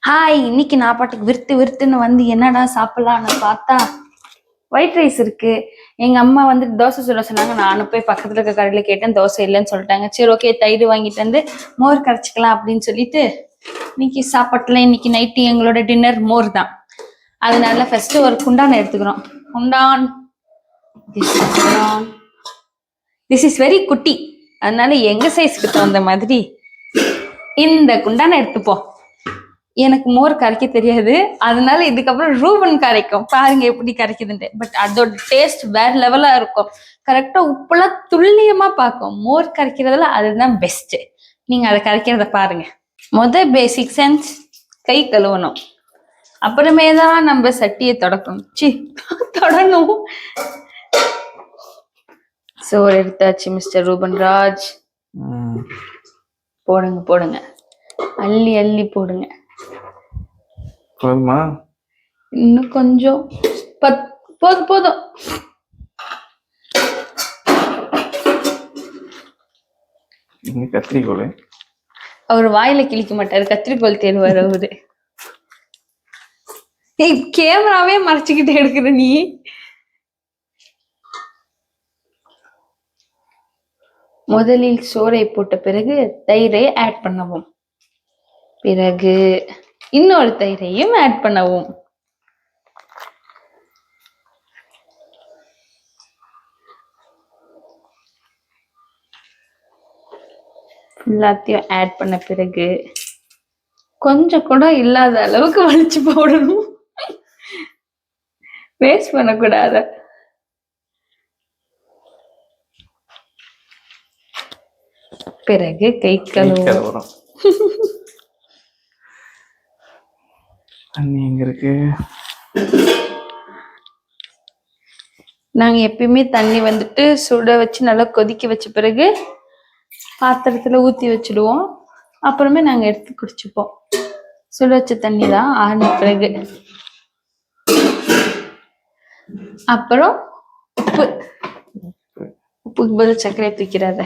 Hi, இன்னைக்கு நான் பாட்டுக்கு விருத்துன்னு வந்து என்னடா சாப்பிடலான்னு பார்த்தா ஒயிட் ரைஸ் இருக்கு. எங்க அம்மா வந்து தோசை சுட சொன்னாங்க. நானும் போய் பக்கத்துல இருக்க கடையில கேட்டேன், தோசை இல்லைன்னு சொல்லிட்டாங்க. சரி ஓகே, தயிர் வாங்கிட்டு வந்து மோர் கரைச்சிக்கலாம் அப்படின்னு சொல்லிட்டு இன்னைக்கு சாப்பாட்டுல இன்னைக்கு நைட்டு எங்களோட டின்னர் மோர் தான். அதனால ஃபர்ஸ்ட் ஒரு குண்டான் எடுத்துக்கிறோம். குண்டான் திஸ் இஸ் வெரி குட்டி, அதனால எங்க சைஸ்க்கு தகுந்த மாதிரி இந்த குண்டானை எடுத்துப்போம். எனக்கு மோர் கரைக்க தெரியாது, அதனால இதுக்கப்புறம் ரூபன் கரைக்கும். பாருங்க எப்படி கரைக்குதுன்ட்டு. பட் அதோட டேஸ்ட் வேற லெவலா இருக்கும். கரெக்டா உப்புலாம் துல்லியமா பார்க்கும். மோர் கரைக்கிறதுல அதுதான் பெஸ்ட். நீங்க அதை கரைக்கிறத பாருங்க. பேசிக் சென்ஸ் கை கழுவணும், அப்புறமே தான் நம்ம சட்டியை தொடணும். சோறு எடுத்தாச்சு மிஸ்டர் ரூபன் ராஜ். போடுங்க, அள்ளி அள்ளி போடுங்க. போதுமா? இன்னும் கொஞ்சம். போதும். கத்திரிக்கோள் அவர் வாயில கிழிக்க மாட்டாரு, கத்திரிக்கோள் தேடுவார் அவரு. கேமராவே மறைச்சுக்கிட்டு எடுக்கிற நீ. முதலில் சோறை போட்ட பிறகு தயிரை ஆட் பண்ணவும், பிறகு இன்னொரு தயிரையும் ஆட் பண்ணவும். எல்லாத்தையும் ஆட் பண்ண பிறகு கொஞ்சம் கூட இல்லாத அளவுக்கு வலிச்சு போடணும். வேஸ்ட் பண்ணக்கூடாது. பிறகு கை கழுவுறோம். தண்ணி எங்க இருக்கு? நாங்க எப்பயுமே தண்ணி வந்துட்டு சுட வச்சு நல்லா கொதிக்க வச்ச பிறகு பாத்திரத்துல ஊத்தி வச்சிடுவோம். அப்புறமே நாங்க எடுத்து குடிச்சுப்போம். சுட வச்ச தண்ணி தான் ஆறின பிறகு. அப்புறம் உப்புக்கு பதில் சர்க்கரை தூக்கிறாத.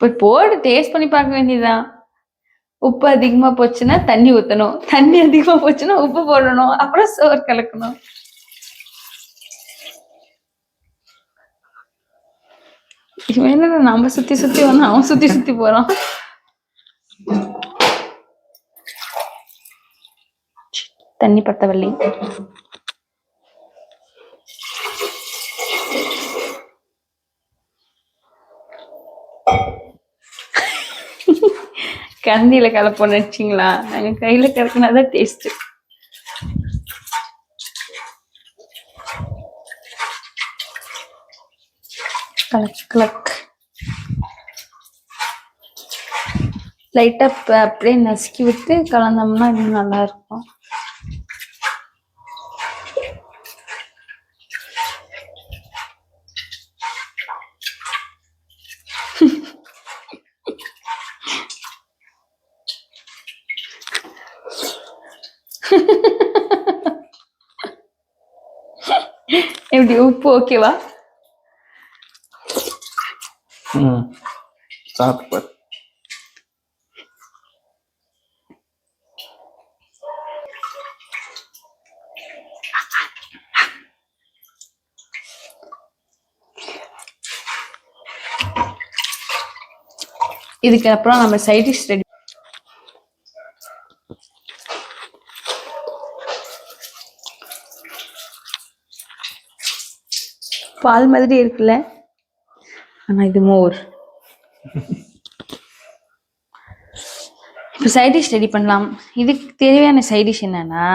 போய் போடு, டேஸ்ட் பண்ணி பார்க்க வேண்டியதுதான். உப்பு அதிகமா போச்சுன்னா தண்ணி ஊத்தணும், தண்ணி அதிகமா போச்சுன்னா உப்பு போடணும், அப்புறம் சோறு கலக்கணும். இவன் நம்ம சுத்தி வந்து அவன் சுத்தி போறான். தண்ணி பத்தவள்ளி. கரண்டியில கலப்போம் நினைச்சிங்களா? நாங்க கையில கலக்கினாதான் டேஸ்ட். கலக் லைட்டா அப்படியே நசுக்கி விட்டு கலந்தோம்னா இன்னும் நல்லா இருக்கும். எப்படி, உப்பு ஓகேவா? சாப்பிட்டு இதுக்கு அப்புறம் நம்ம சைட் டிஷ் ரெடி. பால் மாதிரி இருக்குல்ல, ஆனா இது மோர். இப்போ சைட் டிஷ் ரெடி பண்ணலாம். இதுக்கு தேவையான சைட் டிஷ் என்னன்னா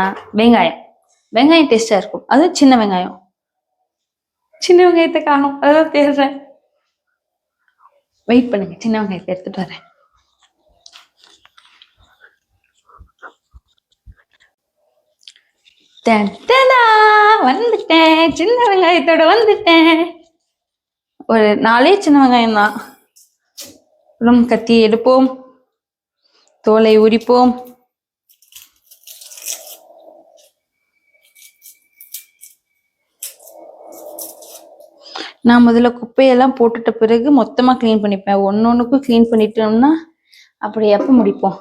வெங்காயம் டேஸ்டா இருக்கும். அதுவும் சின்ன வெங்காயத்தை காணும், அதான் தேடுறேன். வெயிட் பண்ணுங்க, சின்ன வெங்காயத்தை எடுத்துட்டு வரேன். வந்துட்டேன், சின்ன வெங்காயத்தோட வந்துட்டேன். ஒரு 4 சின்ன வெங்காயம் தான். அப்புறம் கத்தி எடுப்போம், தோலை உரிப்போம். நான் முதல்ல குப்பையெல்லாம் போட்டுட்ட பிறகு மொத்தமா க்ளீன் பண்ணிப்பேன். ஒன்னொன்னுக்கும் க்ளீன் பண்ணிட்டோம்னா அப்படி எப்ப முடிப்போம்?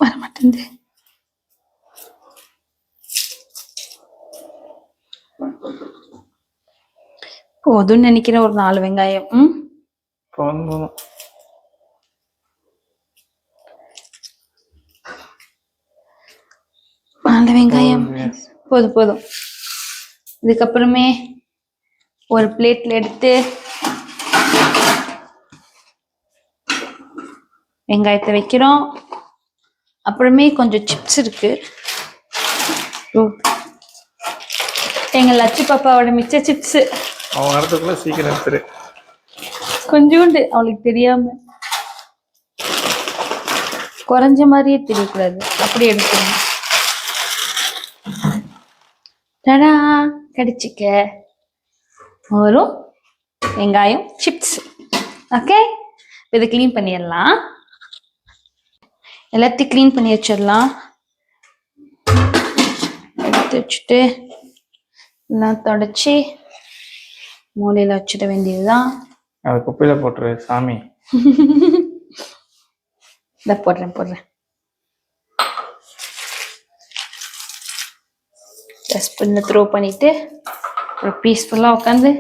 வர மாட்டேங்குது. போதும்னு நினைக்கிறேன். ஒரு 4 வெங்காயம். போதும். 4 வெங்காயம் போதும். இதுக்கப்புறமே ஒரு பிளேட்ல எடுத்து வெங்காயத்தை வைக்கிறோம். அப்புறமே கொஞ்சம் சிப்ஸ் இருக்கு. எங்க லட்சு பாப்பாவோட மிச்ச சிப்ஸ். அவன் அடுத்துக்குள்ள சீக்கிரம் எடுத்துரு. கொஞ்சோண்டு அவளுக்கு தெரியாம குறைஞ்ச மாதிரியே தெரியக்கூடாது, அப்படி எடுத்துக்கணும். டடா, கடிச்சிக்க வரும் வெங்காயம் சிப்ஸ். ஓகே, இதை கிளீன் பண்ணிடலாம். எல்லாத்தையும் கிளீன் பண்ணி வச்சிடலாம். எடுத்து வச்சுட்டு எல்லாம் தொடச்சி மூலையில வச்சிட வேண்டியதுதான். அதை குப்பையில போட்டுரு சாமி. இதை போடுறேன். டஸ்ட்பின்ல த்ரோ பண்ணிட்டு ஒரு பீஸ்ஃபுல்லா உட்காந்து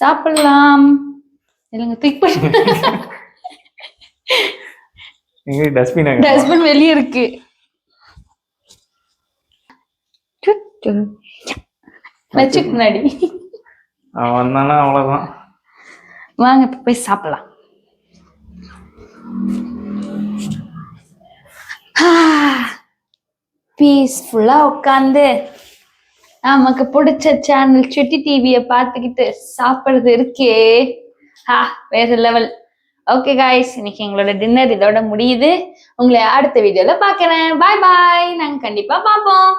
சாப்பிடலாம். இல்லைங்க, தூக்கி போட்டு. டஸ்ட்பின் வெளியே இருக்கு. வச்சுக்கு முன்னாடி வந்தானா அவ்வளவுதான். வாங்க இப்ப போய் சாப்பிடலாம். பீஸ்ஃபுல்லா உட்காந்து நமக்கு பிடிச்ச சேனல் சுட்டி டிவியை பார்த்துக்கிட்டு சாப்பிடுறது இருக்கே, வேற லெவல். ஓகே காய்ஸ், இன்னைக்கு எங்களோட டின்னர் இதோட முடியுது. உங்களை அடுத்த வீடியோல பாக்குறேன். பாய் பாய். நாங்க கண்டிப்பா பார்ப்போம்.